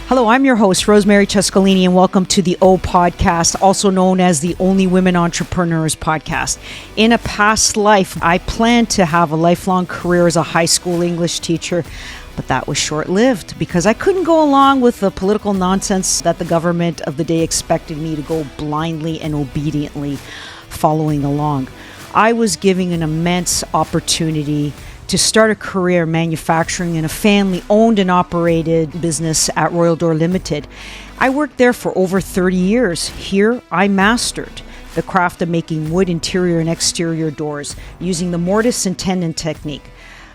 Hello, I'm your host, Rosemary Cescolini, and welcome to the O Podcast, also known as the Only Women Entrepreneurs Podcast. In a past life, I planned to have a lifelong career as a high school English teacher, but that was short-lived because I couldn't go along with the political nonsense that the government of the day expected me to go blindly and obediently following along. I was given an immense opportunity to start a career manufacturing in a family-owned and operated business at Royal Door Limited. I worked there for over 30 years. Here, I mastered the craft of making wood interior and exterior doors using the mortise and tenon technique.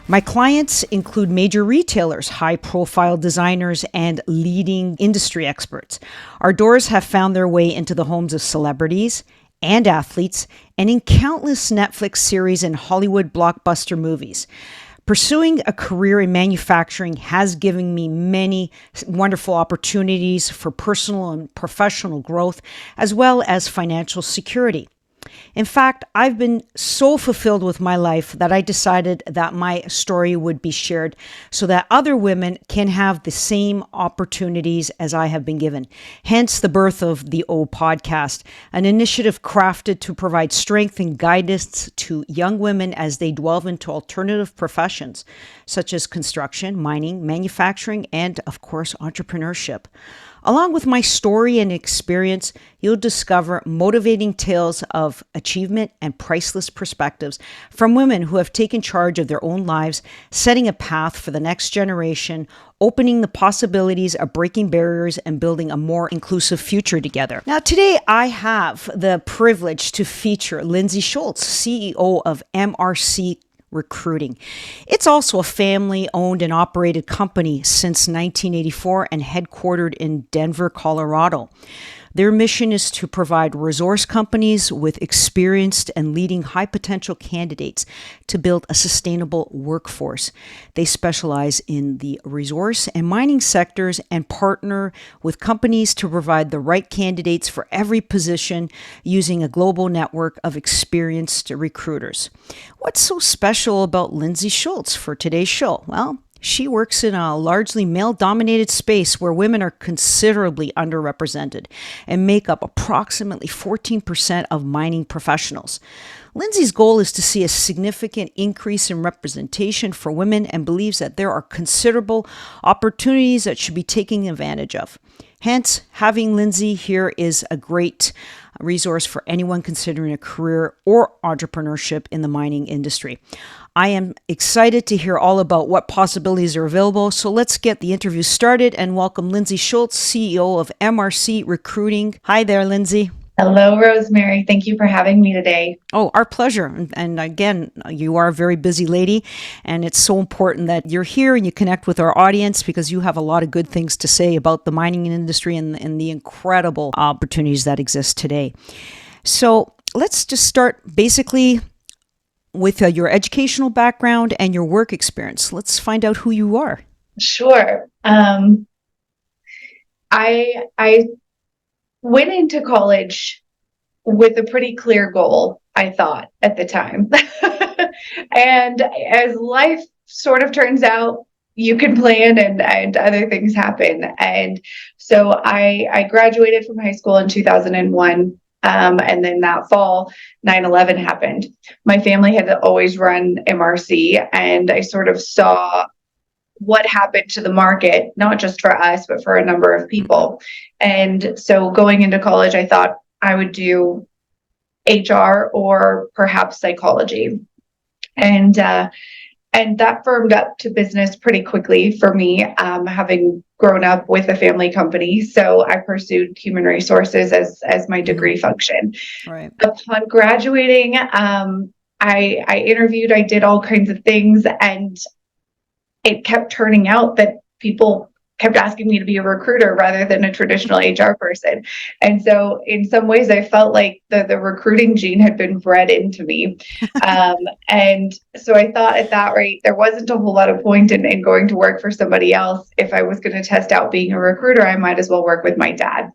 My clients include major retailers, high-profile designers, and leading industry experts. Our doors have found their way into the homes of celebrities and athletes, and in countless Netflix series and Hollywood blockbuster movies. Pursuing a career in manufacturing has given me many wonderful opportunities for personal and professional growth, as well as financial security. In fact, I've been so fulfilled with my life that I decided that my story would be shared so that other women can have the same opportunities as I have been given. Hence the birth of the O Podcast, an initiative crafted to provide strength and guidance to young women as they delve into alternative professions, such as construction, mining, manufacturing, and, of course, entrepreneurship. Along with my story and experience, you'll discover motivating tales of achievement and priceless perspectives from women who have taken charge of their own lives, setting a path for the next generation, opening the possibilities of breaking barriers and building a more inclusive future together. Now, today I have the privilege to feature Lindsey Schultz, CEO of MRC Recruiting. It's also a family-owned and operated company since 1984 and headquartered in Denver, Colorado. Their mission is to provide resource companies with experienced and leading high-potential candidates to build a sustainable workforce. They specialize in the resource and mining sectors and partner with companies to provide the right candidates for every position using a global network of experienced recruiters. What's so special about Lindsey Schultz for today's show? Well, she works in a largely male-dominated space where women are considerably underrepresented and make up approximately 14% of mining professionals. Lindsey's goal is to see a significant increase in representation for women and believes that there are considerable opportunities that should be taken advantage of. Hence, having Lindsey here is a great resource for anyone considering a career or entrepreneurship in the mining industry. I am excited to hear all about what possibilities are available. So let's get the interview started and welcome Lindsey Schultz, CEO of MRC Recruiting. Hi there, Lindsey. Hello, Rosemary. Thank you for having me today. Oh, our pleasure. And again, you are a very busy lady, and it's so important that you're here and you connect with our audience because you have a lot of good things to say about the mining industry and the incredible opportunities that exist today. So let's just start basically with your educational background and your work experience. Let's find out who you are. Sure. I went into college with a pretty clear goal, I thought, at the time. And as life sort of turns out, you can plan and other things happen. And so I graduated from high school in 2001. And then that fall, 9/11 happened. My family had always run MRC, and I sort of saw what happened to the market, not just for us, but for a number of people. And so going into college, I thought I would do HR or perhaps psychology. And that firmed up to business pretty quickly for me, having grown up with a family company. So I pursued human resources as my degree function. Right. Upon graduating, I interviewed, I did all kinds of things, and it kept turning out that people kept asking me to be a recruiter rather than a traditional HR person. And so in some ways, I felt like the recruiting gene had been bred into me. And so I thought at that rate, there wasn't a whole lot of point in going to work for somebody else. If I was going to test out being a recruiter, I might as well work with my dad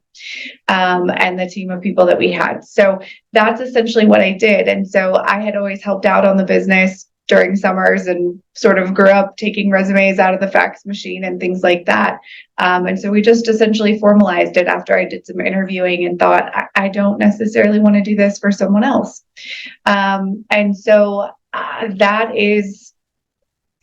and the team of people that we had. So that's essentially what I did. And so I had always helped out on the business during summers and sort of grew up taking resumes out of the fax machine and things like that. And so we just essentially formalized it after I did some interviewing and thought, I don't necessarily want to do this for someone else. And so that is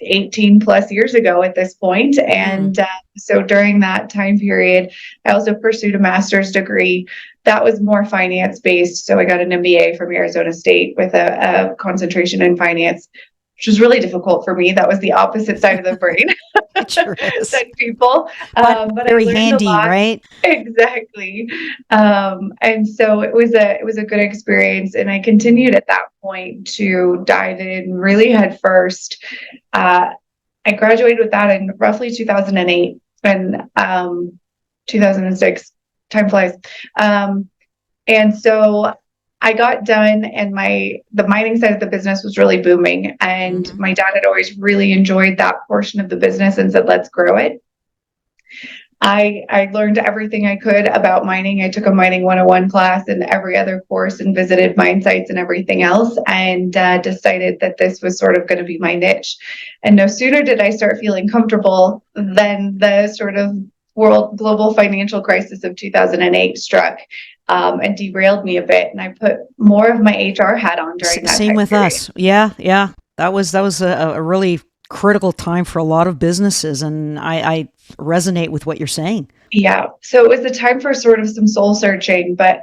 18 plus years ago at this point. And so during that time period, I also pursued a master's degree that was more finance based. So I got an MBA from Arizona State with a concentration in finance, which was really difficult for me. That was the opposite side of the brain Sure is. than people. But very I learned handy, a lot. right? Exactly. And so it was a good experience. And I continued at that point to dive in really head first. I graduated with that in roughly 2008 and 2006. Time flies. And so I got done, and the mining side of the business was really booming. And my dad had always really enjoyed that portion of the business and said, let's grow it. I learned everything I could about mining. I took a mining 101 class and every other course and visited mine sites and everything else, and decided that this was sort of going to be my niche. And no sooner did I start feeling comfortable than the sort of global financial crisis of 2008 struck and derailed me a bit. And I put more of my HR hat on during that Same time with period. us. Yeah. That was a really critical time for a lot of businesses, and I resonate with what you're saying. Yeah. So it was the time for sort of some soul searching, but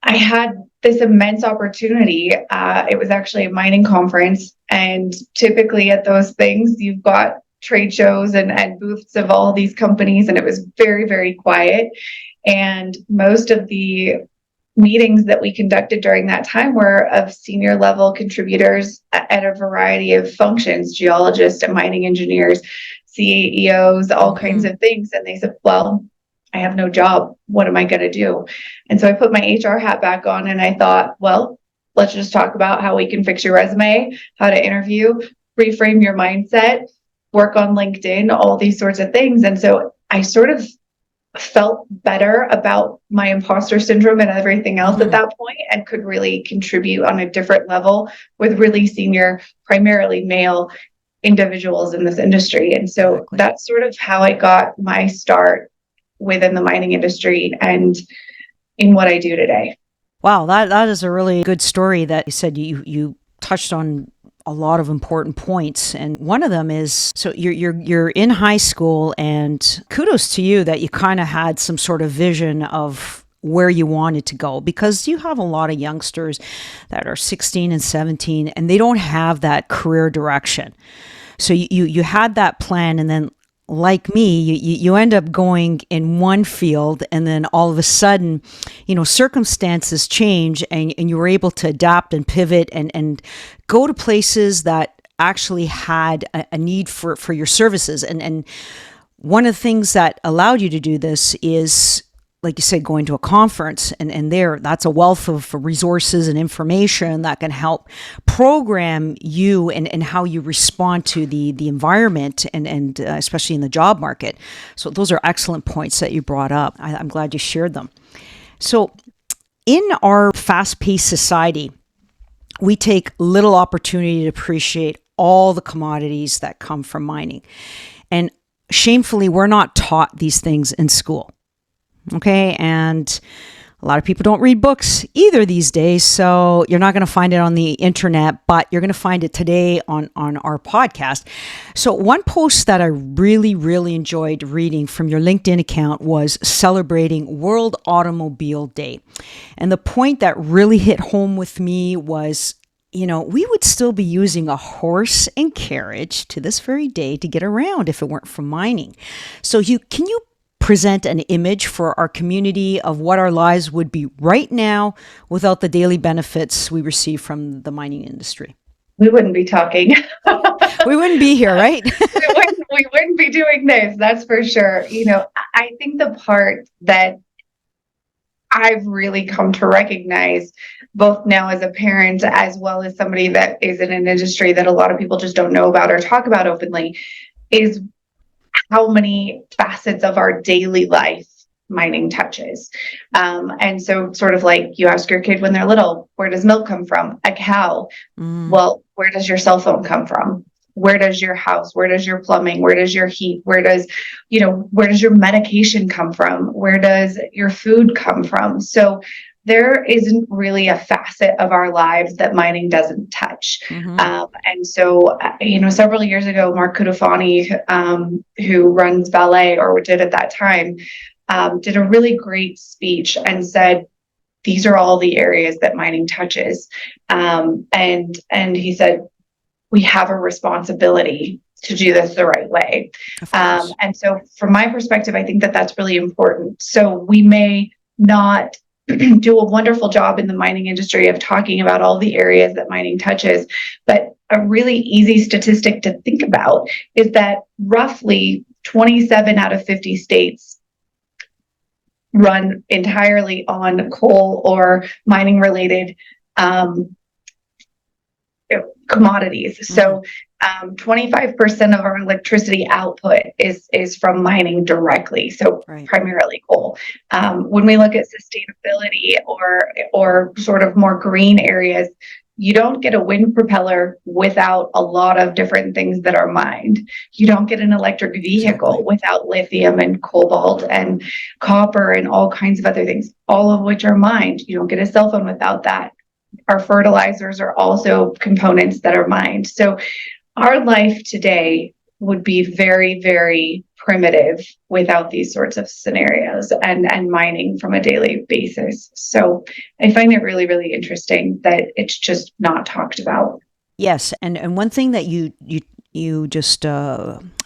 I had this immense opportunity. It was actually a mining conference, and typically at those things, you've got trade shows and booths of all these companies, and it was very, very quiet. And most of the meetings that we conducted during that time were of senior level contributors at a variety of functions, geologists and mining engineers, CEOs, all kinds of things. And they said, well, I have no job. What am I going to do? And so I put my HR hat back on and I thought, well, let's just talk about how we can fix your resume, how to interview, reframe your mindset, work on LinkedIn, all these sorts of things. And so I sort of felt better about my imposter syndrome and everything else at that point, and could really contribute on a different level with really senior, primarily male individuals in this industry. And so that's sort of how I got my start within the mining industry and in what I do today. Wow, that is a really good story that you said. You touched on a lot of important points, and one of them is, so you're in high school, and kudos to you that you kind of had some sort of vision of where you wanted to go, because you have a lot of youngsters that are 16 and 17 and they don't have that career direction. So you had that plan, and then like me, you end up going in one field, and then all of a sudden, circumstances change, and you were able to adapt and pivot and go to places that actually had a need for your services. And one of the things that allowed you to do this is, like you said, going to a conference, and that's a wealth of resources and information that can help program you and how you respond to the environment and especially in the job market. So those are excellent points that you brought up. I'm glad you shared them. So in our fast-paced society, we take little opportunity to appreciate all the commodities that come from mining. And shamefully, we're not taught these things in school. Okay, and a lot of people don't read books either these days, so you're not going to find it on the internet, but you're going to find it today on our podcast. So one post that I really, really enjoyed reading from your LinkedIn account was celebrating World Automobile Day. And the point that really hit home with me was, we would still be using a horse and carriage to this very day to get around if it weren't for mining. So can you present an image for our community of what our lives would be right now without the daily benefits we receive from the mining industry? We wouldn't be talking. We wouldn't be here, right? we wouldn't be doing this, that's for sure. I think the part that I've really come to recognize, both now as a parent as well as somebody that is in an industry that a lot of people just don't know about or talk about openly, is how many facets of our daily life mining touches. And so sort of like you ask your kid when they're little, where does milk come from? A cow. Well, where does your cell phone come from? Where does your house, where does your plumbing, where does your heat, where does your medication come from? Where does your food come from? So there isn't really a facet of our lives that mining doesn't touch. And so, several years ago, Mark Cutifani, who runs Valet, or did at that time, did a really great speech and said, these are all the areas that mining touches. And he said, we have a responsibility to do this the right way. And so from my perspective, I think that that's really important. So we may not do a wonderful job in the mining industry of talking about all the areas that mining touches, but a really easy statistic to think about is that roughly 27 out of 50 states run entirely on coal or mining related commodities. So 25% of our electricity output is from mining directly. So primarily coal. When we look at sustainability or sort of more green areas, you don't get a wind propeller without a lot of different things that are mined. You don't get an electric vehicle without lithium and cobalt and copper and all kinds of other things, all of which are mined. You don't get a cell phone without that. Our fertilizers are also components that are mined. So our life today would be very, very primitive without these sorts of scenarios and mining from a daily basis. So I find it really, really interesting that it's just not talked about. Yes, and one thing that you just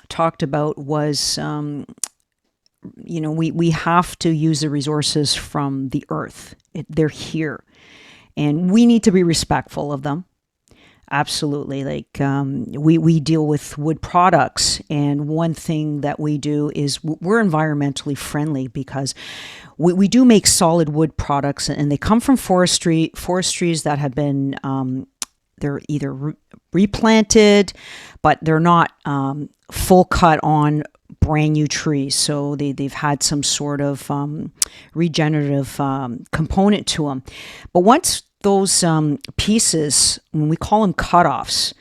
talked about was, we have to use the resources from the earth. They're here. And we need to be respectful of them. Absolutely. Like we deal with wood products. And one thing that we do is we're environmentally friendly because we do make solid wood products, and they come from forestries that have been, they're either replanted, but they're not full cut on brand new trees. So they've had some sort of regenerative component to them. But once those pieces, when we call them cutoffs,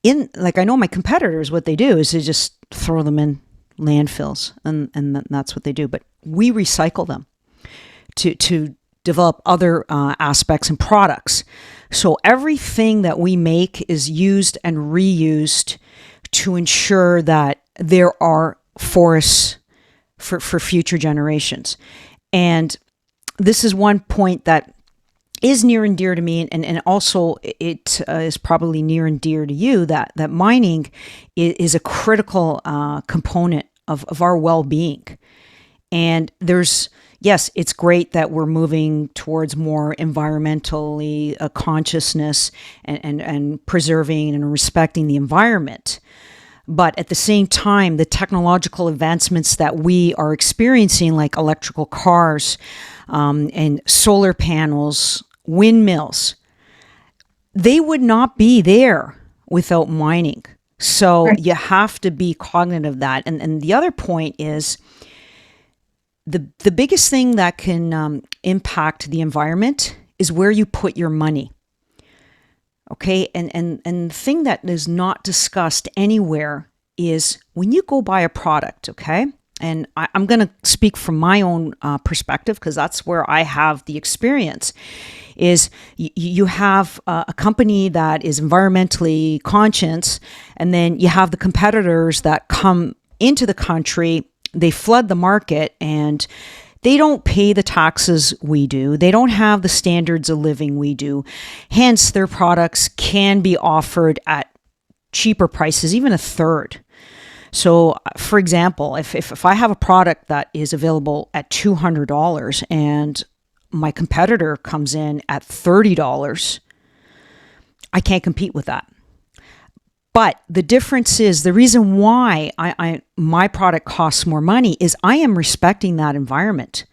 I know my competitors, what they do is they just throw them in landfills, and that's what they do. But we recycle them to develop other aspects and products. So everything that we make is used and reused to ensure that there are forests for future generations. And this is one point that is near and dear to me, and also it is probably near and dear to you, that mining is a critical component of our well-being. And yes, it's great that we're moving towards more environmentally consciousness and preserving and respecting the environment. But at the same time, the technological advancements that we are experiencing, like electrical cars and solar panels, windmills, they would not be there without mining. So you have to be cognizant of that. And the other point is the biggest thing that can impact the environment is where you put your money. Okay, and the thing that is not discussed anywhere is when you go buy a product, okay? And I'm going to speak from my own perspective because that's where I have the experience, is you have a company that is environmentally conscious, and then you have the competitors that come into the country, they flood the market, and they don't pay the taxes we do. They don't have the standards of living we do. Hence, their products can be offered at cheaper prices, even a third. So, for example, if I have a product that is available at $200 and my competitor comes in at $30, I can't compete with that. But the difference is, the reason why my product costs more money is I am respecting that environment,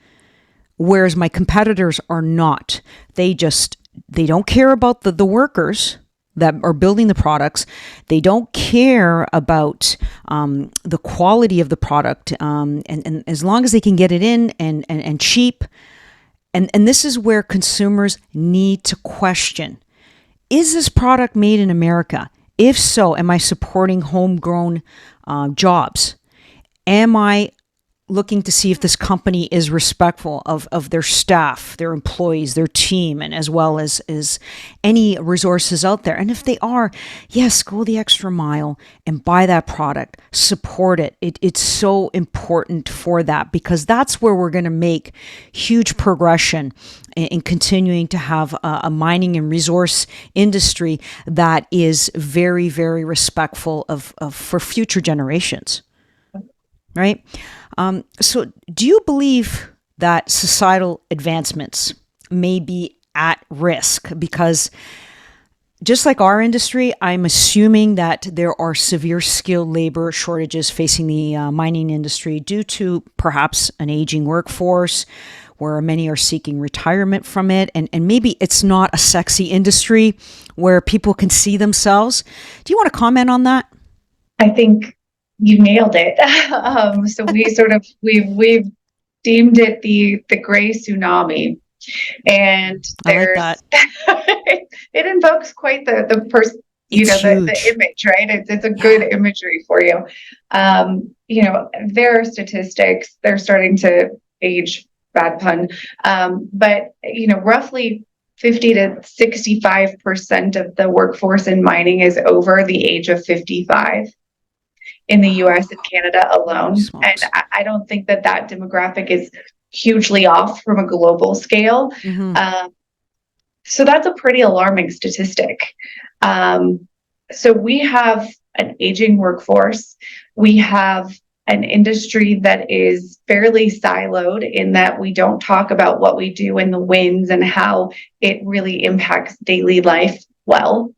whereas my competitors are not. They don't care about the workers. that are building the products. They don't care about the quality of the product, and as long as they can get it in and cheap. And this is where consumers need to question, is this product made in America? If so, am I supporting homegrown jobs? Am I looking to see if this company is respectful of their staff, their employees, their team, and as well as any resources out there? And if they are, yes, go the extra mile and buy that product, support it. It's so important for that, because that's where we're going to make huge progression in continuing to have a mining and resource industry that is very, very respectful of for future generations, right? So do you believe that societal advancements may be at risk? Because just like our industry, I'm assuming that there are severe skilled labor shortages facing the mining industry due to perhaps an aging workforce, where many are seeking retirement from it. And maybe it's not a sexy industry where people can see themselves. Do you want to comment on that? I think you nailed it. So we've deemed it the gray tsunami, and there's I like that. it invokes quite the person, the image, right? It's a good imagery for you. There are statistics. They're starting to age, bad pun, but roughly 50 to 65% of the workforce in mining is over the age of 55. In the US and Canada alone. And I don't think that demographic is hugely off from a global scale. Mm-hmm. So that's a pretty alarming statistic. So we have an aging workforce. We have an industry that is fairly siloed in that we don't talk about what we do in the wins and how it really impacts daily life well.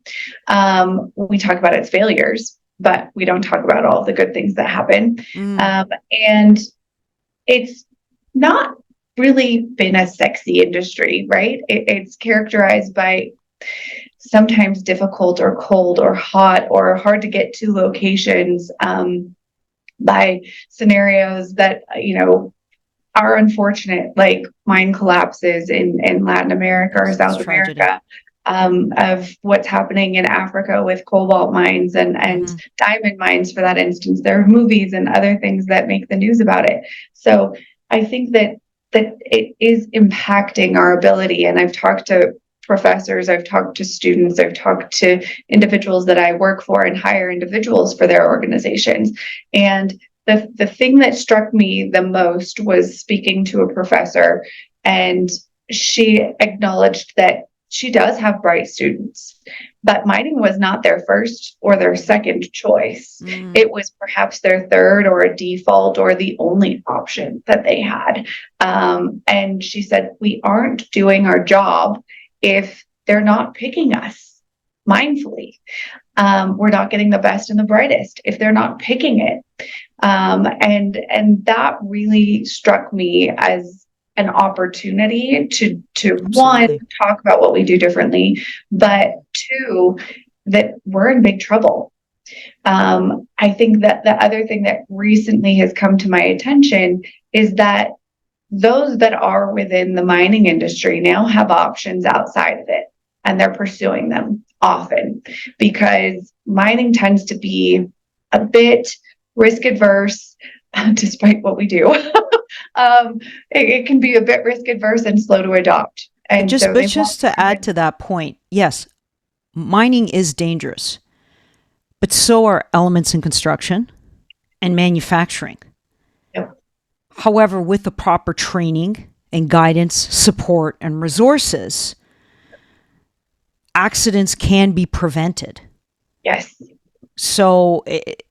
We talk about its failures, but we don't talk about all the good things that happen. And it's not really been a sexy industry, right? It's characterized by sometimes difficult or cold or hot or hard to get to locations, by scenarios that, are unfortunate, like mine collapses in Latin America or South America. Of what's happening in Africa with cobalt mines and diamond mines, for that instance. There are movies and other things that make the news about it. So I think that it is impacting our ability. And I've talked to professors, I've talked to students, I've talked to individuals that I work for and hire individuals for their organizations. And the thing that struck me the most was speaking to a professor, and she acknowledged that she does have bright students, but mining was not their first or their second choice. It was perhaps their third or a default or the only option that they had. And she said, we aren't doing our job if they're not picking us mindfully. We're not getting the best and the brightest if they're not picking it. And that really struck me as an opportunity to one, talk about what we do differently, but two, that we're in big trouble. I think that the other thing that recently has come to my attention is that those that are within the mining industry now have options outside of it, and they're pursuing them often, because mining tends to be a bit risk adverse, despite what we do. It can be a bit risk adverse and slow to adopt. And just to add to that point, yes, mining is dangerous, but so are elements in construction and manufacturing. Yep. However, with the proper training and guidance, support, and resources, accidents can be prevented. Yes. So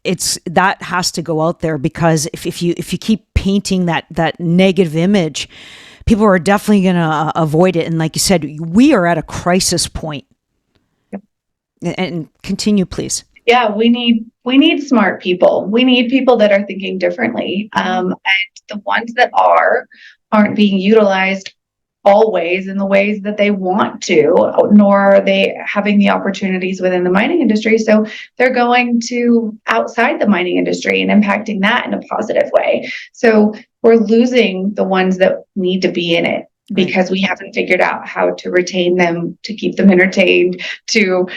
it's that has to go out there, because if you keep painting that negative image, people are definitely going to avoid it. And like you said, we are at a crisis point. Yep. And continue, please. Yeah, we need smart people. We need people that are thinking differently. And the ones that aren't being utilized always in the ways that they want to, nor are they having the opportunities within the mining industry. So they're going to outside the mining industry and impacting that in a positive way. So we're losing the ones that need to be in it because we haven't figured out how to retain them, to keep them entertained, to,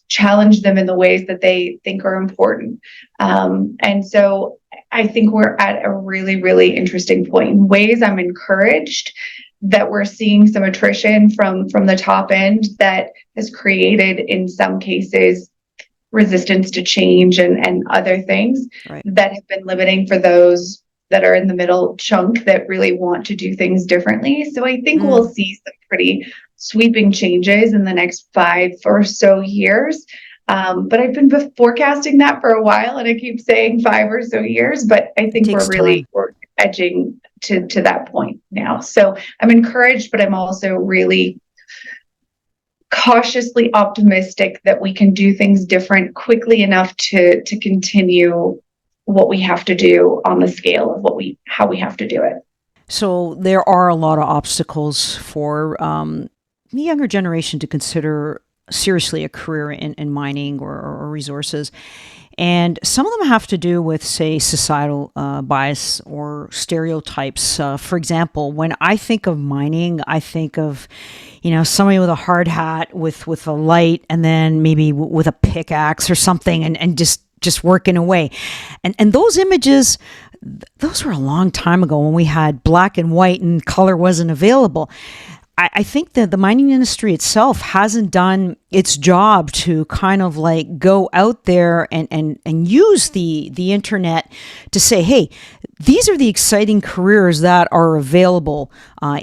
challenge them in the ways that they think are important. And so I think we're at a really, really interesting point. In ways I'm encouraged that we're seeing some attrition from the top end that has created, in some cases, resistance to change and other things that have been limiting for those that are in the middle chunk that really want to do things differently. So I think we'll see some pretty sweeping changes in the next 5 or so years. But I've been forecasting that for a while, and I keep saying 5 or so years, but I think we're edging to that point now. So I'm encouraged, but I'm also really cautiously optimistic that we can do things different quickly enough to continue what we have to do on the scale of how we have to do it. So there are a lot of obstacles for the younger generation to consider seriously a career in mining or resources. And some of them have to do with, say, societal bias or stereotypes. For example, when I think of mining, I think of, somebody with a hard hat with a light and then maybe with a pickaxe or something and just working away. And those images, those were a long time ago when we had black and white and color wasn't available. I think that the mining industry itself hasn't done its job to kind of like go out there and use the internet to say, hey, these are the exciting careers that are available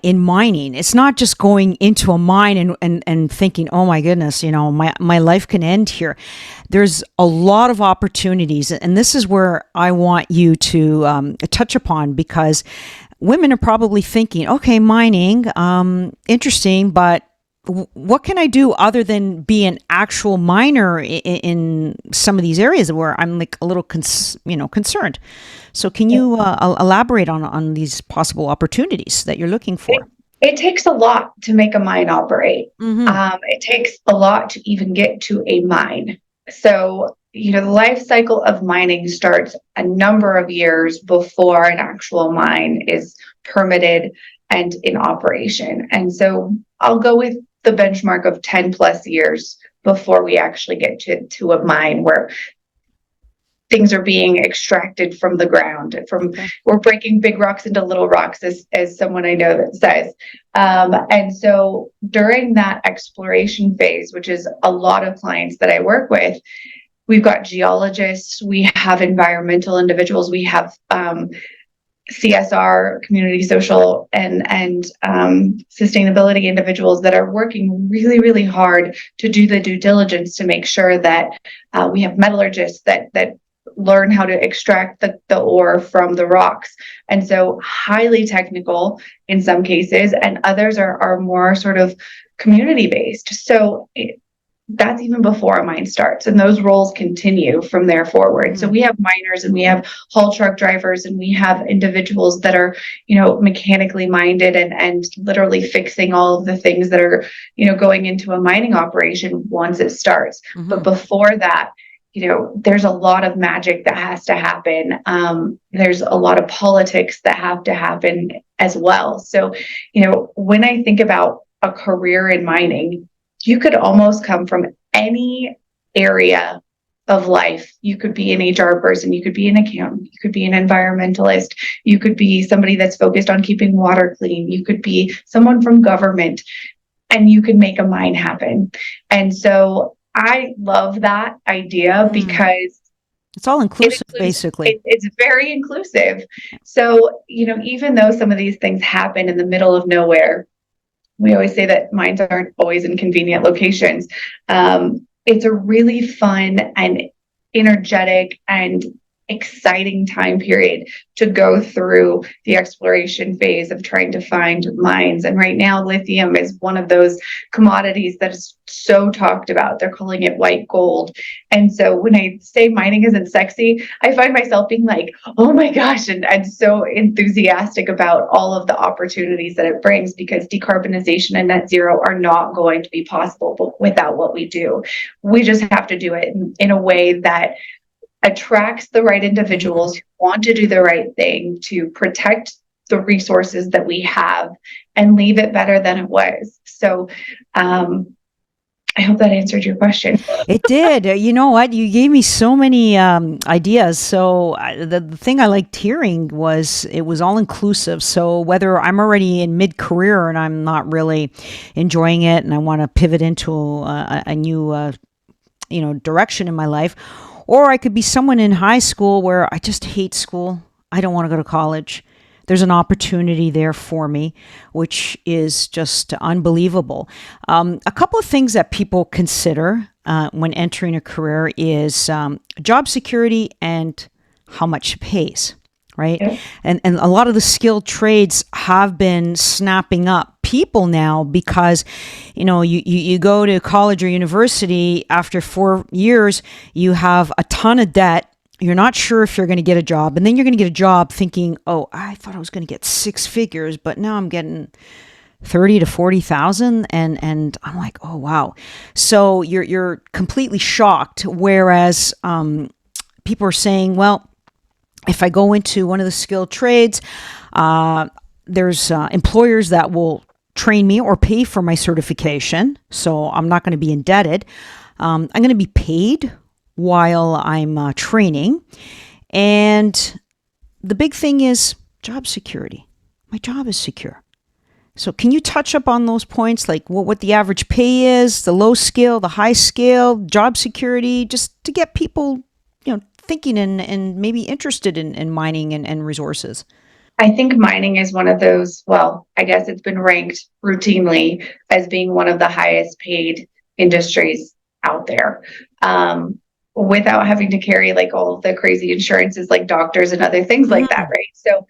in mining. It's not just going into a mine and thinking, oh my goodness, my life can end here. There's a lot of opportunities. And this is where I want you to touch upon, because women are probably thinking, okay, mining, interesting, but what can I do other than be an actual miner in some of these areas where I'm like a little concerned? So can you elaborate on these possible opportunities that you're looking for? It takes a lot to make a mine operate. It takes a lot to even get to a mine. So the life cycle of mining starts a number of years before an actual mine is permitted and in operation. And so I'll go with the benchmark of 10 plus years before we actually get to a mine where things are being extracted from the ground. We're breaking big rocks into little rocks, as someone I know that says. And so during that exploration phase, which is a lot of clients that I work with, we've got geologists, we have environmental individuals, we have CSR, community social, and sustainability individuals that are working really, really hard to do the due diligence to make sure that we have metallurgists that learn how to extract the ore from the rocks. And so highly technical in some cases, and others are more sort of community based. So that's even before a mine starts, and those roles continue from there forward. So we have miners, and we have haul truck drivers, and we have individuals that are, mechanically minded and literally fixing all of the things that are, going into a mining operation once it starts. But before that, there's a lot of magic that has to happen. There's a lot of politics that have to happen as well. So, when I think about a career in mining, you could almost come from any area of life. You could be an HR person, you could be an accountant, you could be an environmentalist, you could be somebody that's focused on keeping water clean, you could be someone from government, and you could make a mine happen. And so I love that idea because it's all inclusive, basically. It's very inclusive. So, even though some of these things happen in the middle of nowhere, we always say that mines aren't always in convenient locations. It's a really fun and energetic and exciting time period to go through the exploration phase of trying to find mines. And right now, lithium is one of those commodities that is so talked about. They're calling it white gold. And so when I say mining isn't sexy, I find myself being like, oh my gosh, and so enthusiastic about all of the opportunities that it brings, because decarbonization and net zero are not going to be possible without what we do. We just have to do it in a way that attracts the right individuals who want to do the right thing to protect the resources that we have and leave it better than it was. So I hope that answered your question. It did. You know what? You gave me so many ideas. So the thing I liked hearing was it was all inclusive. So whether I'm already in mid-career and I'm not really enjoying it and I want to pivot into a new direction in my life, or I could be someone in high school where I just hate school. I don't want to go to college. There's an opportunity there for me, which is just unbelievable. A couple of things that people consider when entering a career is job security and how much it pays, right? Yeah. And a lot of the skilled trades have been snapping up people now because, you go to college or university after 4 years, you have a ton of debt. You're not sure if you're going to get a job. And then you're going to get a job thinking, oh, I thought I was going to get 6 figures, but now I'm getting 30 to 40,000. And I'm like, oh, wow. So you're completely shocked. Whereas people are saying, well, if I go into one of the skilled trades, there's employers that will train me or pay for my certification. So I'm not going to be indebted. I'm going to be paid while I'm training. And the big thing is job security. My job is secure. So can you touch up on those points, like what the average pay is, the low scale, the high scale, job security, just to get people, thinking and maybe interested in mining and resources? I think mining is one of those, well, I guess it's been ranked routinely as being one of the highest paid industries out there. Without having to carry like all of the crazy insurances like doctors and other things like that, right? So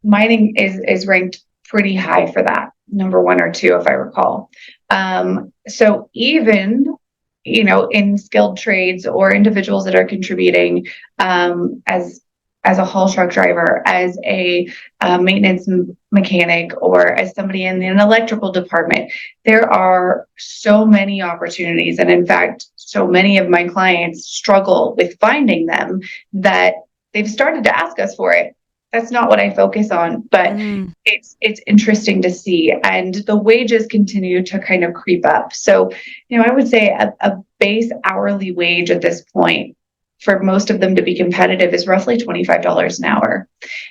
mining is ranked pretty high for that, number 1 or 2, if I recall. So even, in skilled trades or individuals that are contributing as a haul truck driver, as a maintenance mechanic, or as somebody in an electrical department, there are so many opportunities. And in fact, so many of my clients struggle with finding them that they've started to ask us for it. That's not what I focus on, but it's interesting to see. And the wages continue to kind of creep up. So, I would say a base hourly wage at this point for most of them to be competitive is roughly $25 an hour.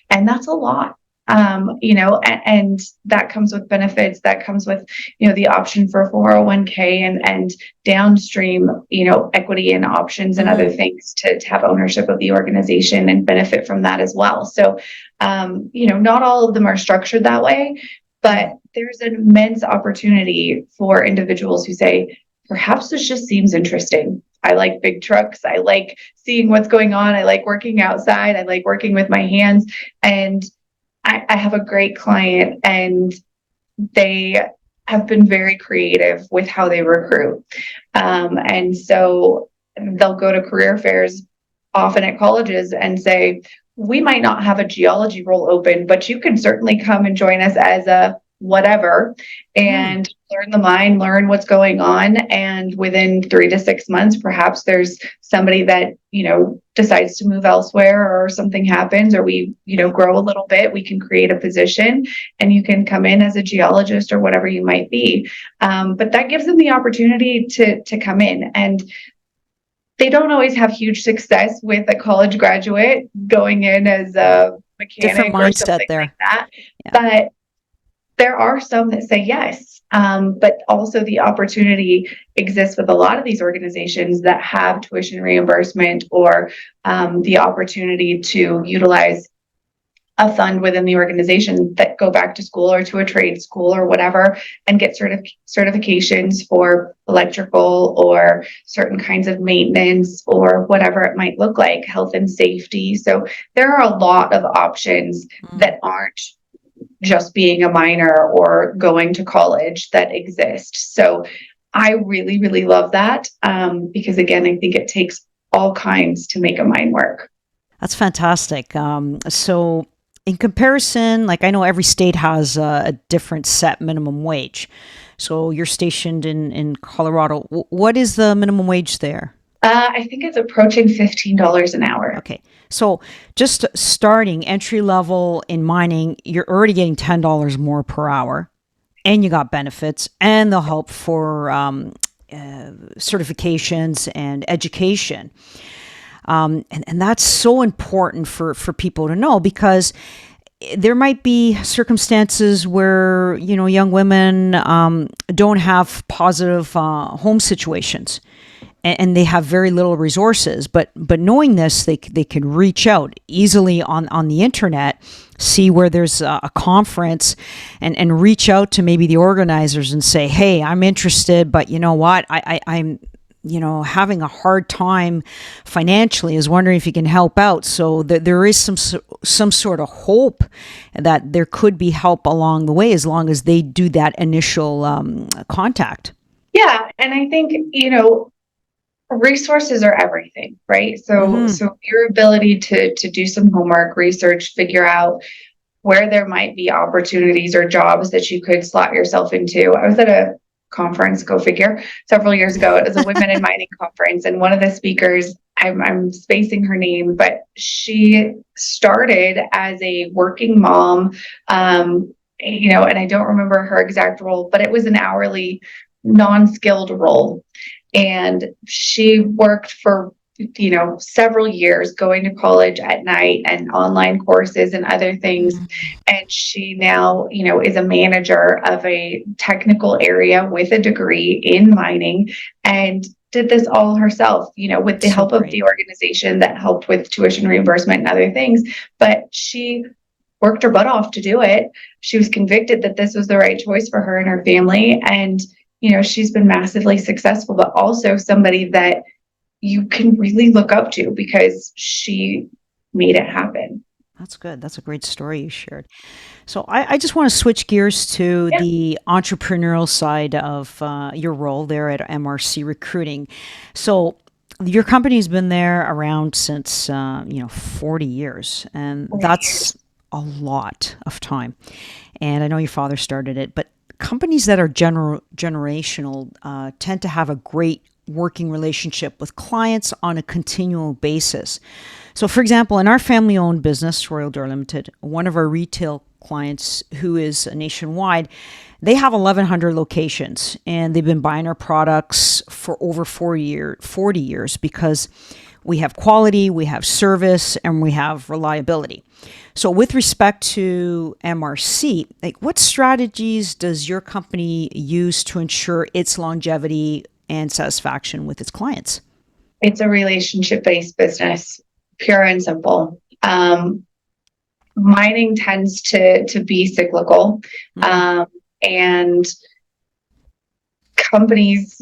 And that's a lot. And that comes with benefits, that comes with, the option for 401k and downstream, equity and options and other things to have ownership of the organization and benefit from that as well. So, not all of them are structured that way, but there's an immense opportunity for individuals who say, perhaps this just seems interesting. I like big trucks. I like seeing what's going on. I like working outside. I like working with my hands. And I have a great client, and they have been very creative with how they recruit. And so they'll go to career fairs often at colleges and say, we might not have a geology role open, but you can certainly come and join us as a whatever and learn the mine, learn what's going on. And within 3 to 6 months, perhaps there's somebody that, decides to move elsewhere, or something happens, or we, grow a little bit, we can create a position and you can come in as a geologist or whatever you might be. But that gives them the opportunity to come in. And they don't always have huge success with a college graduate going in as a mechanic. Different mindset there. Like that. Yeah. But there are some that say yes, but also the opportunity exists with a lot of these organizations that have tuition reimbursement or the opportunity to utilize a fund within the organization that go back to school or to a trade school or whatever and get certifications for electrical or certain kinds of maintenance or whatever it might look like, health and safety. So there are a lot of options that aren't just being a minor or going to college that exist. So I really, really love that because, again, I think it takes all kinds to make a mind work. That's fantastic. So in comparison, like I know every state has a different set minimum wage. So you're stationed in Colorado. What is the minimum wage there? I think it's approaching $15 an hour. Okay. So just starting entry level in mining, you're already getting $10 more per hour, and you got benefits and the help for certifications and education. And that's so important for people to know, because there might be circumstances where, young women don't have positive home situations, and they have very little resources. But knowing this, they can reach out easily on the internet, see where there's a conference, and reach out to maybe the organizers and say, hey, I'm interested, but you know what, I'm having a hard time financially, is wondering if you can help out. So there is some sort of hope that there could be help along the way, as long as they do that initial contact. Yeah. And I think, resources are everything, right? So your ability to do some homework, research, figure out where there might be opportunities or jobs that you could slot yourself into. I was at a conference, go figure, several years ago. It was a women in mining conference, and one of the speakers, I'm spacing her name, but she started as a working mom, and I don't remember her exact role, but it was an hourly, non-skilled role. And she worked for, several years, going to college at night and online courses and other things. And she now, is a manager of a technical area with a degree in mining, and did this all herself, with the help of the organization that helped with tuition reimbursement and other things. But she worked her butt off to do it. She was convicted that this was the right choice for her and her family. And she's been massively successful, but also somebody that you can really look up to because she made it happen. That's good. That's a great story you shared. So I just want to switch gears to the entrepreneurial side of your role there at MRC Recruiting. So your company's been there around since 40 years, and that's a lot of time. And I know your father started it, but companies that are generational tend to have a great working relationship with clients on a continual basis. So, for example, in our family-owned business, Royal Door Limited, one of our retail clients, who is nationwide, they have 1,100 locations, and they've been buying our products for over 40 years because we have quality, we have service, and we have reliability. So with respect to MRC, what strategies does your company use to ensure its longevity and satisfaction with its clients? It's a relationship-based business, pure and simple. Mining tends to be cyclical, and companies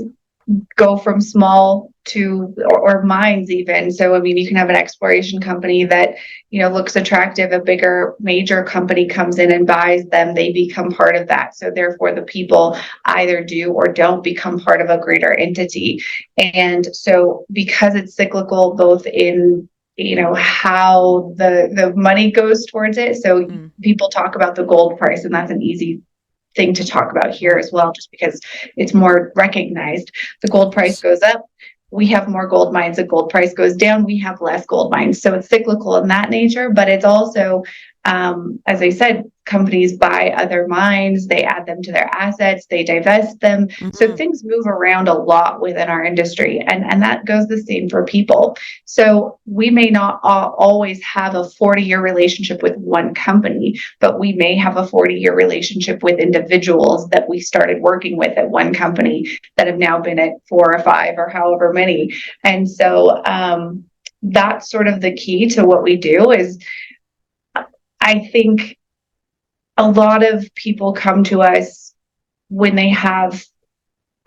go from small to, or mines even. So, you can have an exploration company that, looks attractive. A bigger major company comes in and buys them. They become part of that. So therefore the people either do or don't become part of a greater entity. And so because it's cyclical, both in how the money goes towards it. So people talk about the gold price, and that's an easy thing to talk about here as well, just because it's more recognized. The gold price goes up, we have more gold mines. The gold price goes down, we have less gold mines. So it's cyclical in that nature, but it's also, as I said, companies buy other mines, they add them to their assets, they divest them. So things move around a lot within our industry, and that goes the same for people. So we may not always have a 40-year relationship with one company, but we may have a 40-year relationship with individuals that we started working with at one company that have now been at 4 or 5 or however many. And so that's sort of the key to what we do. Is I think a lot of people come to us when they have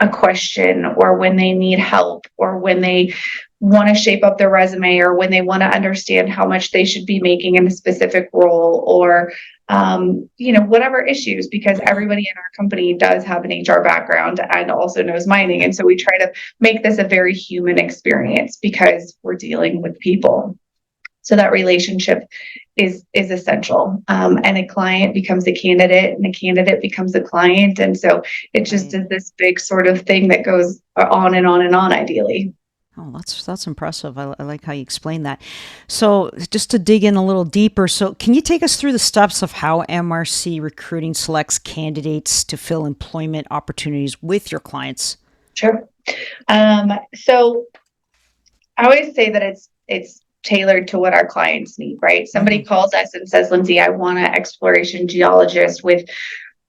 a question, or when they need help, or when they want to shape up their resume, or when they want to understand how much they should be making in a specific role, or whatever issues, because everybody in our company does have an HR background and also knows mining. And so we try to make this a very human experience because we're dealing with people. So that relationship is essential. And a client becomes a candidate, and a candidate becomes a client. And so it just is this big sort of thing that goes on and on and on, ideally. Oh, that's impressive. I like how you explain that. So just to dig in a little deeper, so can you take us through the steps of how MRC Recruiting selects candidates to fill employment opportunities with your clients? Sure. So I always say that it's tailored to what our clients need, right? Somebody calls us and says, Lindsey, I want an exploration geologist with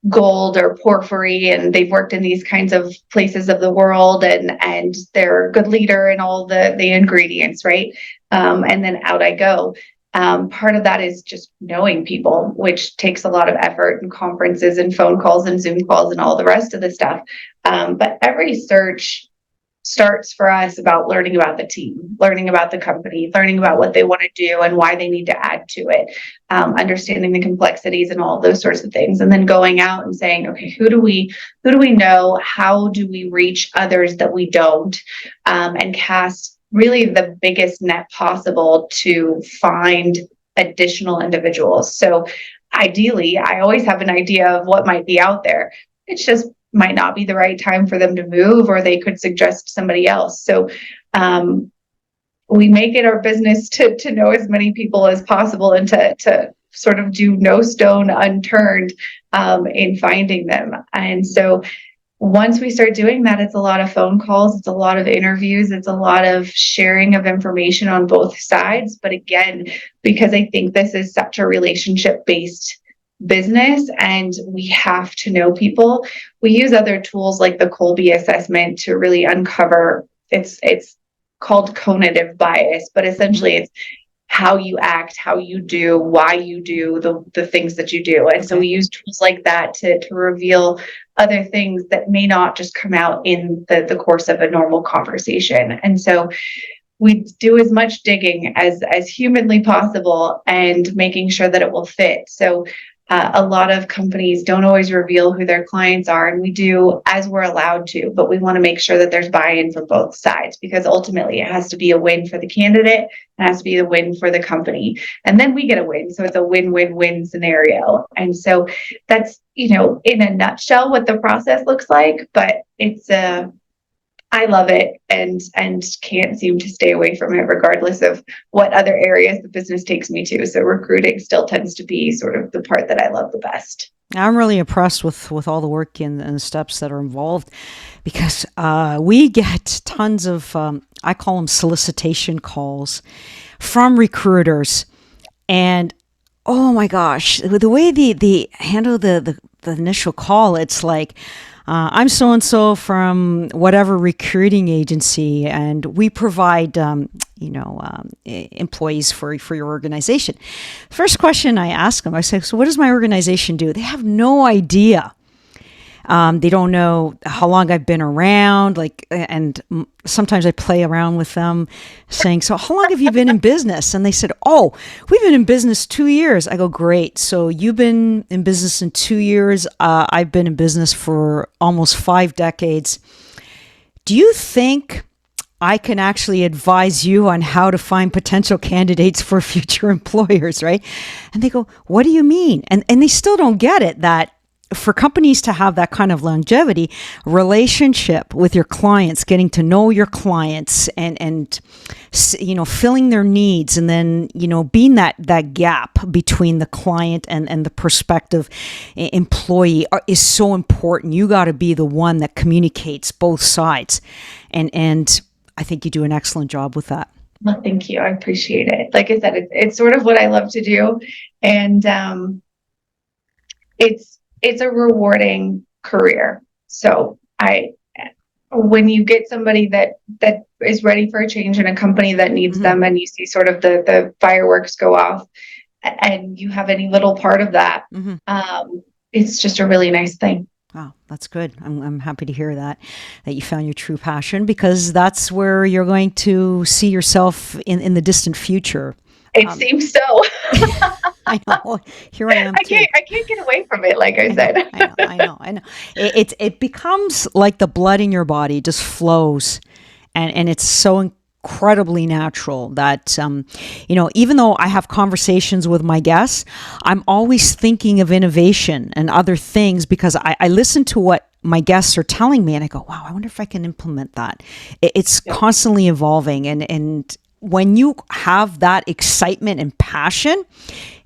gold or porphyry, and they've worked in these kinds of places of the world, and they're a good leader and all the ingredients, right? And then out I go. Part of that is just knowing people, which takes a lot of effort, and conferences and phone calls and Zoom calls and all the rest of the stuff. But every search starts for us about learning about the team, learning about the company, learning about what they want to do and why they need to add to it, understanding the complexities and all of those sorts of things, and then going out and saying, okay, who do we know? How do we reach others that we don't, and cast really the biggest net possible to find additional individuals. So ideally, I always have an idea of what might be out there. It's just might not be the right time for them to move, or they could suggest somebody else. So we make it our business to know as many people as possible, and to sort of do no stone unturned in finding them. And so once we start doing that, it's a lot of phone calls, it's a lot of interviews, it's a lot of sharing of information on both sides. But again, because I think this is such a relationship-based business and we have to know people, we use other tools like the Colby assessment to really uncover, it's called cognitive bias, but essentially it's how you act, how you do, why you do the things that you do. And so we use tools like that to reveal other things that may not just come out in the course of a normal conversation. And so we do as much digging as humanly possible and making sure that it will fit. So a lot of companies don't always reveal who their clients are, and we do as we're allowed to, but we want to make sure that there's buy-in from both sides, because ultimately it has to be a win for the candidate, it has to be a win for the company, and then we get a win. So it's a win-win-win scenario. And so that's, in a nutshell what the process looks like, but it's I love it and can't seem to stay away from it, regardless of what other areas the business takes me to. So recruiting still tends to be sort of the part that I love the best. I'm really impressed with all the work and the steps that are involved, because we get tons of, I call them solicitation calls from recruiters. And oh my gosh, the way they handle the initial call, it's like, I'm so-and-so from whatever recruiting agency, and we provide, employees for your organization. First question I ask them, I say, so what does my organization do? They have no idea. They don't know how long I've been around, and sometimes I play around with them saying, so how long have you been in business? And they said, oh, we've been in business 2 years. I go, great. So you've been in business in 2 years. I've been in business for almost 5 decades. Do you think I can actually advise you on how to find potential candidates for future employers, right? And they go, what do you mean? And they still don't get it, that for companies to have that kind of longevity, relationship with your clients, getting to know your clients and filling their needs, and then, being that gap between the client and the prospective employee is so important. You got to be the one that communicates both sides. And I think you do an excellent job with that. Well, thank you. I appreciate it. Like I said, it's sort of what I love to do. And it's a rewarding career. So when you get somebody that is ready for a change in a company that needs them, and you see sort of the fireworks go off, and you have any little part of that, it's just a really nice thing. Wow, that's good. I'm happy to hear that you found your true passion, because that's where you're going to see yourself in the distant future. It seems so. I know. Here I am too. I can't get away from it. Like I said, I know. It becomes like the blood in your body just flows, and it's so incredibly natural that even though I have conversations with my guests, I'm always thinking of innovation and other things, because I listen to what my guests are telling me and I go, wow, I wonder if I can implement that. It's constantly evolving, and when you have that excitement and passion,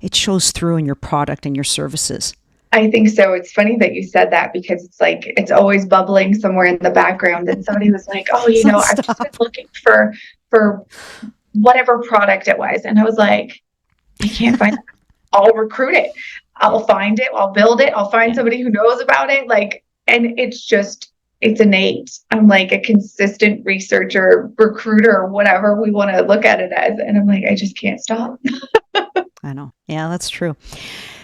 it shows through in your product and your services. I think so. It's funny that you said that, because it's like it's always bubbling somewhere in the background. And somebody was like, "Oh, I've just been looking for whatever product it was," and I was like, "I can't find it. I'll recruit it. I'll find it. I'll build it. I'll find somebody who knows about it." Like, and it's innate. I'm like a consistent researcher, recruiter, whatever we want to look at it as. And I'm like, I just can't stop. I know. Yeah, that's true.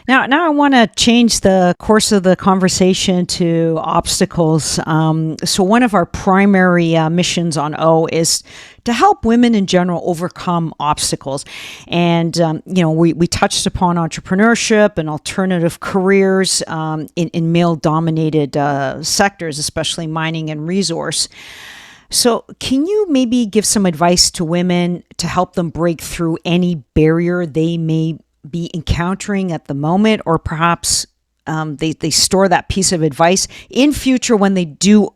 Now I want to change the course of the conversation to obstacles. So one of our primary missions on O is to help women in general overcome obstacles. And, we touched upon entrepreneurship and alternative careers in male-dominated sectors, especially mining and resource. So can you maybe give some advice to women to help them break through any barrier they may be encountering at the moment, or perhaps they store that piece of advice in future when they do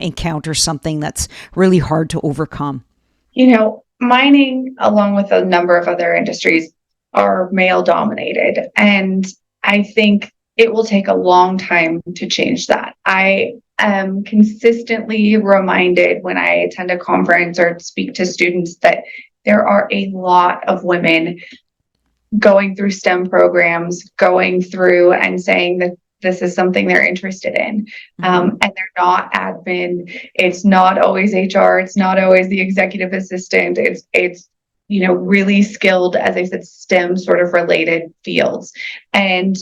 encounter something that's really hard to overcome? Mining, along with a number of other industries, are male dominated. And I think it will take a long time to change that. I am consistently reminded when I attend a conference or speak to students that there are a lot of women going through STEM programs, going through and saying that this is something they're interested in. And they're not admin. It's not always HR. It's not always the executive assistant. It's really skilled, as I said, STEM sort of related fields. And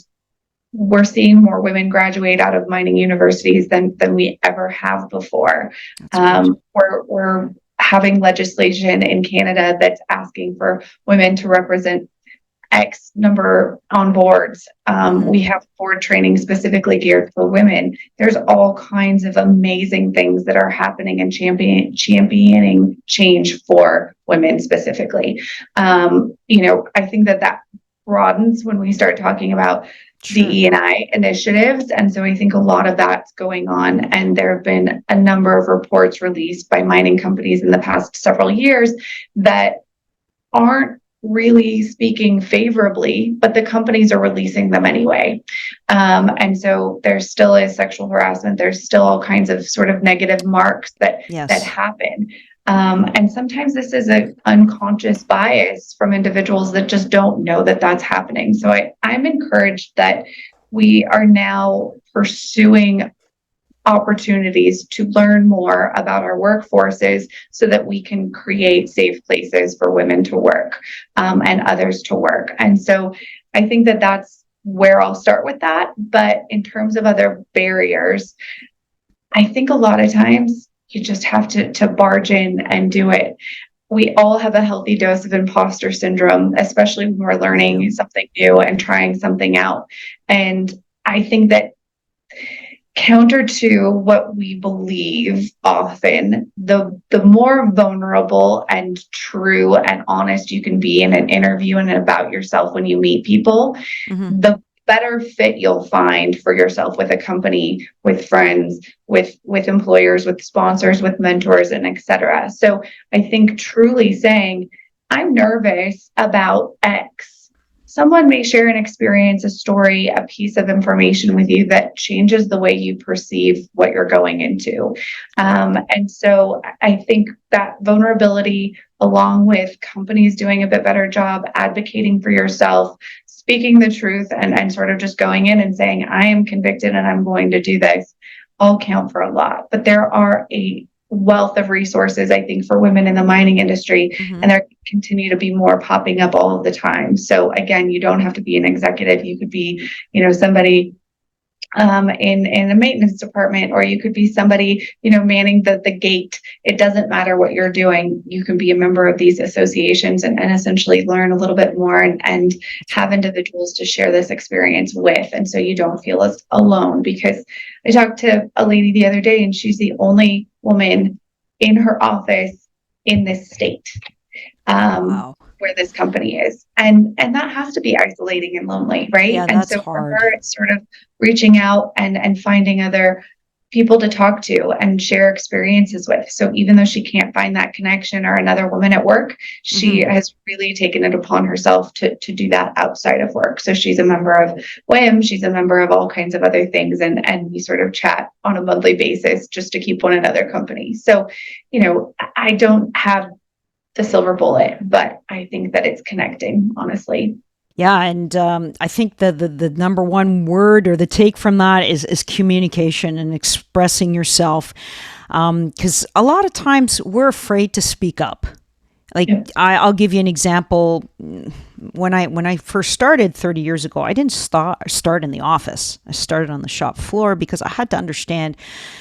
we're seeing more women graduate out of mining universities than we ever have before. We're having legislation in Canada that's asking for women to represent X number on boards. We have board training specifically geared for women. There's all kinds of amazing things that are happening and championing change for women specifically. I think that broadens when we start talking about DE&I initiatives. And so I think a lot of that's going on. And there have been a number of reports released by mining companies in the past several years that aren't really speaking favorably, but the companies are releasing them anyway. And so there still is sexual harassment. There's still all kinds of sort of negative marks that happen. And sometimes this is an unconscious bias from individuals that just don't know that that's happening. So I'm encouraged that we are now pursuing opportunities to learn more about our workforces so that we can create safe places for women to work and others to work. And so I think that that's where I'll start with that. But in terms of other barriers, I think a lot of times you just have to barge in and do it. We all have a healthy dose of imposter syndrome, especially when we're learning something new and trying something out. And I think that counter to what we believe, often the more vulnerable and true and honest you can be in an interview and about yourself when you meet people, the better fit you'll find for yourself with a company, with friends, with employers, with sponsors, with mentors, and etc. So I think truly saying, I'm nervous about X. Someone may share an experience, a story, a piece of information with you that changes the way you perceive what you're going into. And so I think that vulnerability, along with companies doing a bit better job advocating for yourself, speaking the truth, and sort of just going in and saying, I am convicted and I'm going to do this, all count for a lot. But there are a wealth of resources, I think, for women in the mining industry, Mm-hmm. and there continue to be more popping up all of the time. So again, you don't have to be an executive. You could be, somebody in a maintenance department, or you could be somebody, manning the gate. It doesn't matter what you're doing. You can be a member of these associations and essentially learn a little bit more and have individuals to share this experience with. And so you don't feel as alone, because I talked to a lady the other day and she's the only woman in her office in this state. Wow. Where this company is. And that has to be isolating and lonely, right? Yeah, And that's so for hard. her, it's sort of reaching out and finding other people to talk to and share experiences with. So even though she can't find that connection or another woman at work, she has really taken it upon herself to do that outside of work. So she's a member of WIM, she's a member of all kinds of other things, and we sort of chat on a monthly basis just to keep one another company. So, I don't have the silver bullet, but I think that it's connecting, honestly. Yeah, and I think the number one word or the take from that is communication and expressing yourself, because a lot of times we're afraid to speak up. Like Yeah. I'll give you an example. When I first started 30 years ago, I didn't start in the office. I started on the shop floor because I had to understand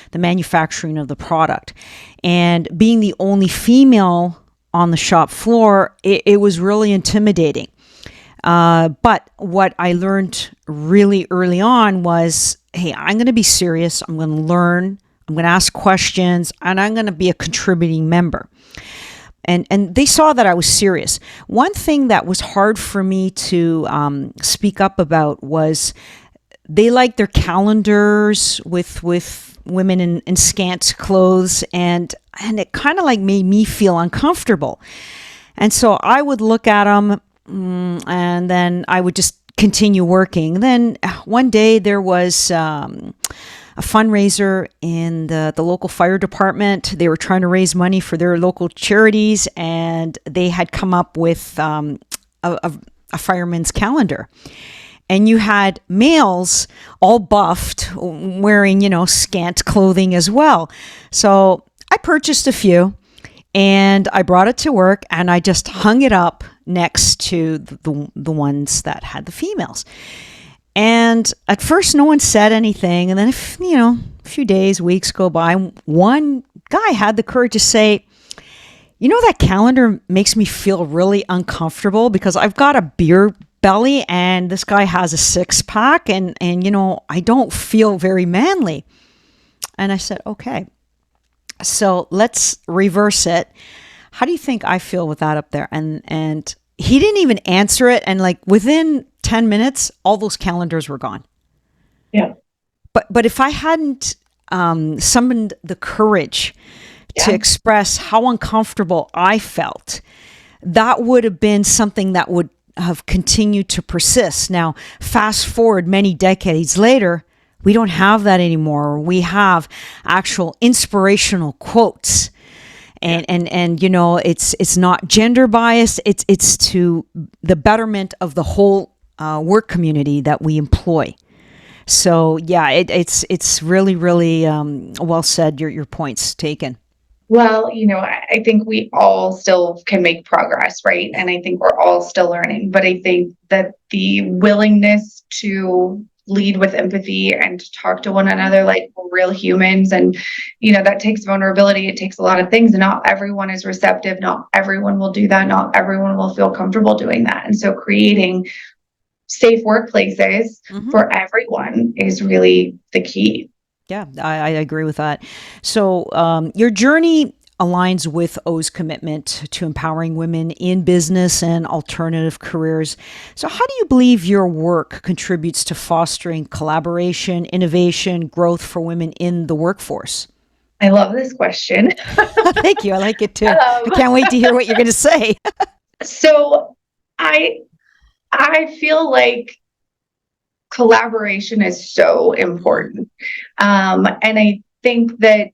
the manufacturing of the product, and being the only female on the shop floor, it was really intimidating. But what I learned really early on was, hey, I'm going to be serious. I'm going to learn. I'm going to ask questions, and I'm going to be a contributing member. And they saw that I was serious. One thing that was hard for me to speak up about was they liked their calendars with women in scant clothes, and it kind of like made me feel uncomfortable. And so I would look at them, and then I would just continue working. Then one day there was a fundraiser in the local fire department. They were trying to raise money for their local charities, and they had come up with a fireman's calendar. And you had males all buffed, wearing, scant clothing as well. So I purchased a few, and I brought it to work, and I just hung it up next to the ones that had the females. And at first, no one said anything. And then, a few days, weeks go by, one guy had the courage to say, that calendar makes me feel really uncomfortable because I've got a beer belly and this guy has a six pack, and I don't feel very manly. And I said, okay, so let's reverse it. How do you think I feel with that up there? And he didn't even answer it. And like within 10 minutes, all those calendars were gone. Yeah. But if I hadn't summoned the courage to express how uncomfortable I felt, that would have been something that would have continued to persist. Now, fast forward many decades later, we don't have that anymore. We have actual inspirational quotes. And it's not gender biased. It's to the betterment of the whole work community that we employ. So yeah, it's really, really well said. Your point's taken. Well, I think we all still can make progress, right? And I think we're all still learning. But I think that the willingness to lead with empathy and to talk to one another like we're real humans, and that takes vulnerability. It takes a lot of things, and not everyone is receptive. Not everyone will do that. Not everyone will feel comfortable doing that. And so creating safe workplaces for everyone is really the key. Yeah, I agree with that. So your journey aligns with O's commitment to empowering women in business and alternative careers. So how do you believe your work contributes to fostering collaboration, innovation, growth for women in the workforce? I love this question. Thank you. I like it too. I can't wait to hear what you're going to say. So I feel like collaboration is so important. And I think that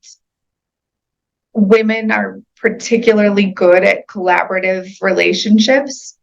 women are particularly good at collaborative relationships.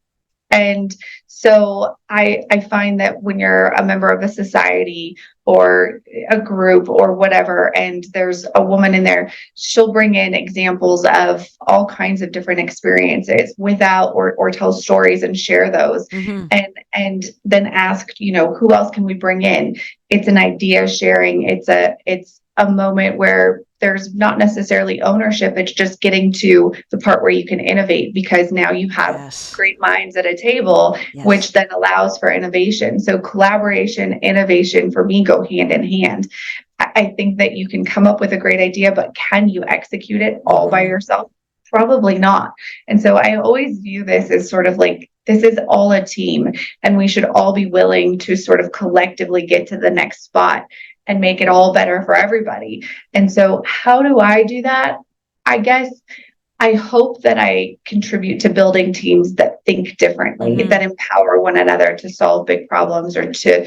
And so I find that when you're a member of a society or a group or whatever, and there's a woman in there, she'll bring in examples of all kinds of different experiences without, or tell stories and share those. Mm-hmm. And then ask, who else can we bring in? It's an idea sharing. It's a moment where there's not necessarily ownership. It's just getting to the part where you can innovate, because now you have Yes. great minds at a table, Yes. which then allows for innovation. So collaboration, innovation for me go hand in hand. I think that you can come up with a great idea, but can you execute it all by yourself? Probably not. And so I always view this as sort of like, this is all a team, and we should all be willing to sort of collectively get to the next spot and make it all better for everybody. And so how do I do that? I guess I hope that I contribute to building teams that think differently, that empower one another to solve big problems, or to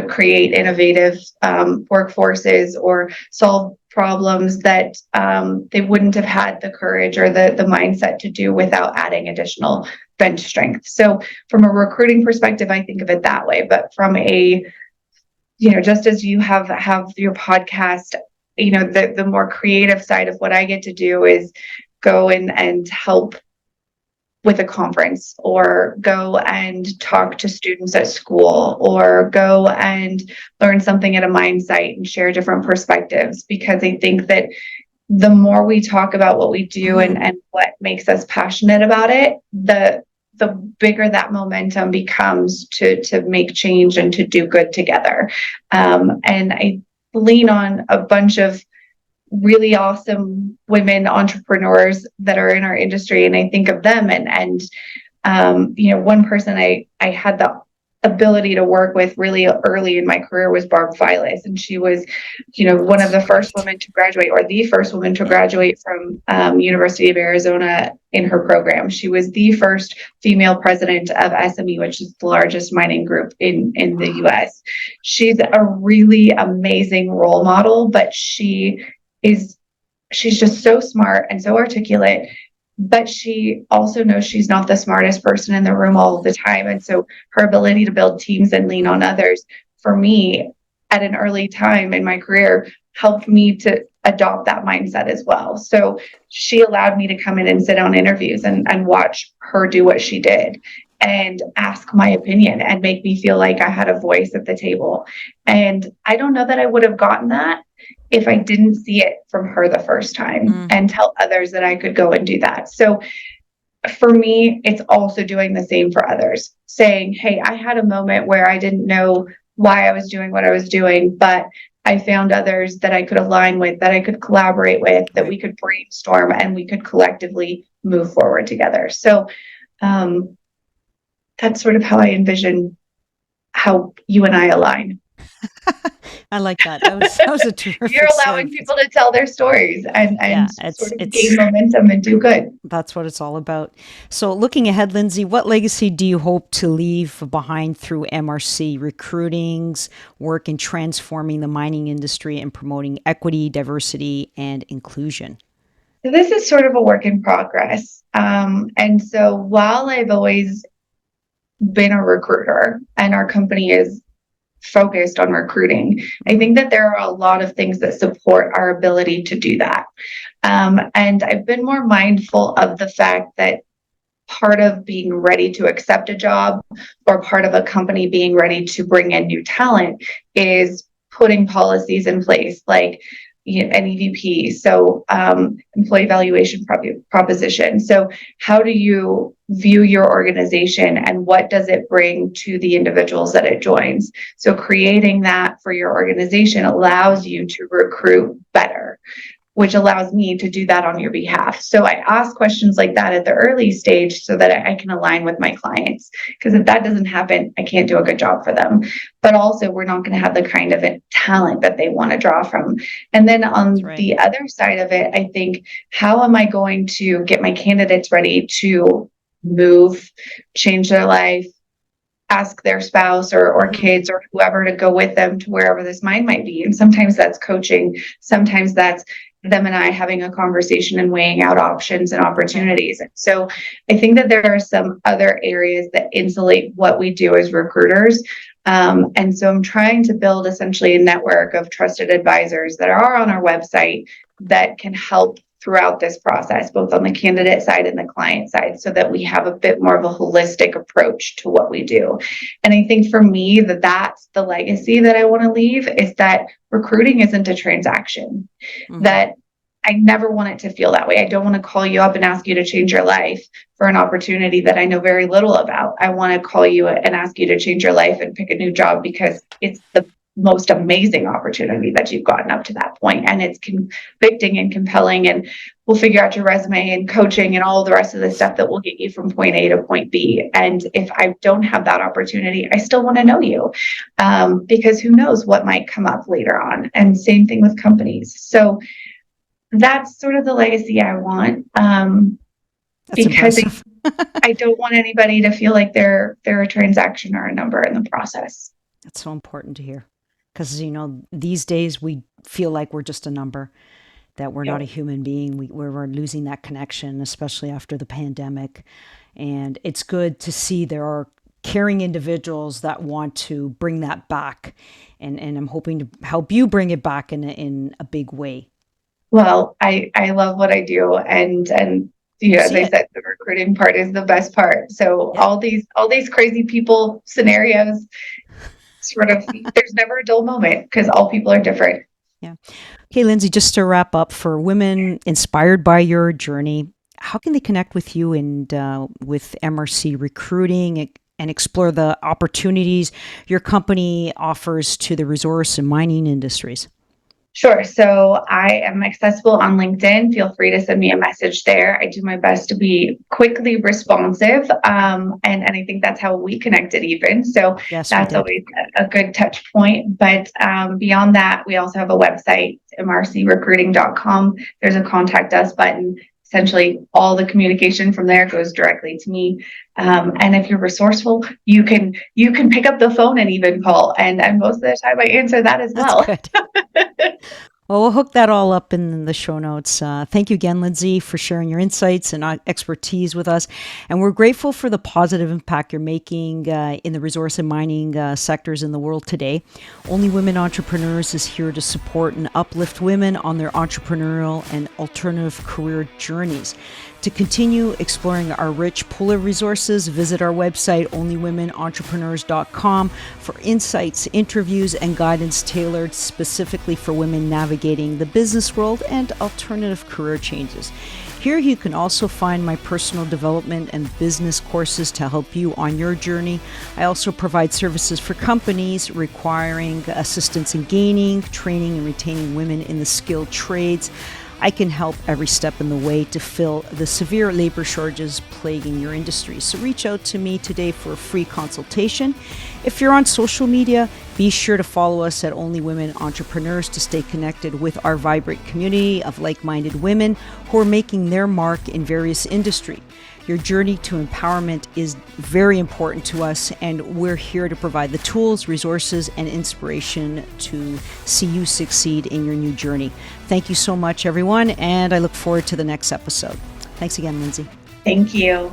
create innovative workforces, or solve problems that they wouldn't have had the courage or the mindset to do without adding additional bench strength. So from a recruiting perspective, I think of it that way. But from a, just as you have your podcast, the more creative side of what I get to do is go and help with a conference, or go and talk to students at school, or go and learn something at a mine site and share different perspectives. Because I think that the more we talk about what we do and what makes us passionate about it, the bigger that momentum becomes to make change and to do good together. And I lean on a bunch of really awesome women entrepreneurs that are in our industry, and I think of them, and one person I had the ability to work with really early in my career was Barb Files, and she was one of the first women to graduate, or the first woman to graduate from University of Arizona in her program. She was the first female president of SME, which is the largest mining group in the US. She's a really amazing role model, but she's just so smart and so articulate, but she also knows she's not the smartest person in the room all of the time. And so her ability to build teams and lean on others, for me, at an early time in my career, helped me to adopt that mindset as well. So she allowed me to come in and sit on interviews and watch her do what she did, and ask my opinion and make me feel like I had a voice at the table. And I don't know that I would have gotten that if I didn't see it from her the first time and tell others that I could go and do that. So for me, it's also doing the same for others, saying, hey, I had a moment where I didn't know why I was doing what I was doing, but I found others that I could align with, that I could collaborate with, that we could brainstorm and we could collectively move forward together. So that's sort of how I envision how you and I align. I like that. That was a terrific. You're allowing people to tell their stories and sort of gain momentum and do good. That's what it's all about. So looking ahead, Lindsey, what legacy do you hope to leave behind through MRC Recruiting's work in transforming the mining industry and promoting equity, diversity, and inclusion? So this is sort of a work in progress. And so while I've always been a recruiter and our company is focused on recruiting, I think that there are a lot of things that support our ability to do that. And I've been more mindful of the fact that part of being ready to accept a job, or part of a company being ready to bring in new talent, is putting policies in place, like an EVP, so employee evaluation proposition. So how do you view your organization, and what does it bring to the individuals that it joins? So creating that for your organization allows you to recruit better, which allows me to do that on your behalf. So I ask questions like that at the early stage so that I can align with my clients. Because if that doesn't happen, I can't do a good job for them. But also, we're not going to have the kind of talent that they want to draw from. And then on the other side of it, I think, how am I going to get my candidates ready to move, change their life, ask their spouse or kids or whoever to go with them to wherever this mine might be? And sometimes that's coaching, sometimes that's them and I having a conversation and weighing out options and opportunities. So I think that there are some other areas that insulate what we do as recruiters. And so I'm trying to build essentially a network of trusted advisors that are on our website that can help throughout this process, both on the candidate side and the client side, so that we have a bit more of a holistic approach to what we do. And I think for me, that's the legacy that I want to leave, is that recruiting isn't a transaction. That I never want it to feel that way. I don't want to call you up and ask you to change your life for an opportunity that I know very little about. I want to call you and ask you to change your life and pick a new job because it's the most amazing opportunity that you've gotten up to that point, and it's convicting and compelling, and we'll figure out your resume and coaching and all the rest of the stuff that will get you from point A to point B. And if I don't have that opportunity, I still want to know you, because who knows what might come up later on. And same thing with companies. So that's sort of the legacy I want, because I don't want anybody to feel like they're a transaction or a number in the process. That's so important to hear. Because, these days we feel like we're just a number, that we're not a human being. We're losing that connection, especially after the pandemic. And it's good to see there are caring individuals that want to bring that back. And I'm hoping to help you bring it back in a big way. Well, I love what I do. And as I said, the recruiting part is the best part. So all these crazy people scenarios, sort of, there's never a dull moment because all people are different. Yeah. Okay, Lindsey, just to wrap up, for women inspired by your journey, how can they connect with you and with MRC Recruiting and explore the opportunities your company offers to the resource and mining industries? Sure. So I am accessible on LinkedIn. Feel free to send me a message there. I do my best to be quickly responsive. And I think that's how we connected even. So that's always a good touch point. But beyond that, we also have a website, mrcrecruiting.com. There's a contact us button. Essentially, all the communication from there goes directly to me. And if you're resourceful, you can pick up the phone and even call. And most of the time I answer that as well. That's good. Well, we'll hook that all up in the show notes. Thank you again, Lindsey, for sharing your insights and expertise with us. And we're grateful for the positive impact you're making in the resource and mining sectors in the world today. Only Women Entrepreneurs is here to support and uplift women on their entrepreneurial and alternative career journeys. To continue exploring our rich pool of resources, visit our website, onlywomenentrepreneurs.com, for insights, interviews, and guidance tailored specifically for women navigating the business world and alternative career changes. Here you can also find my personal development and business courses to help you on your journey. I also provide services for companies requiring assistance in gaining, training, and retaining women in the skilled trades. I can help every step in the way to fill the severe labor shortages plaguing your industry. So reach out to me today for a free consultation. If you're on social media, be sure to follow us at Only Women Entrepreneurs to stay connected with our vibrant community of like-minded women who are making their mark in various industries. Your journey to empowerment is very important to us, and we're here to provide the tools, resources, and inspiration to see you succeed in your new journey. Thank you so much, everyone, and I look forward to the next episode. Thanks again, Lindsey. Thank you.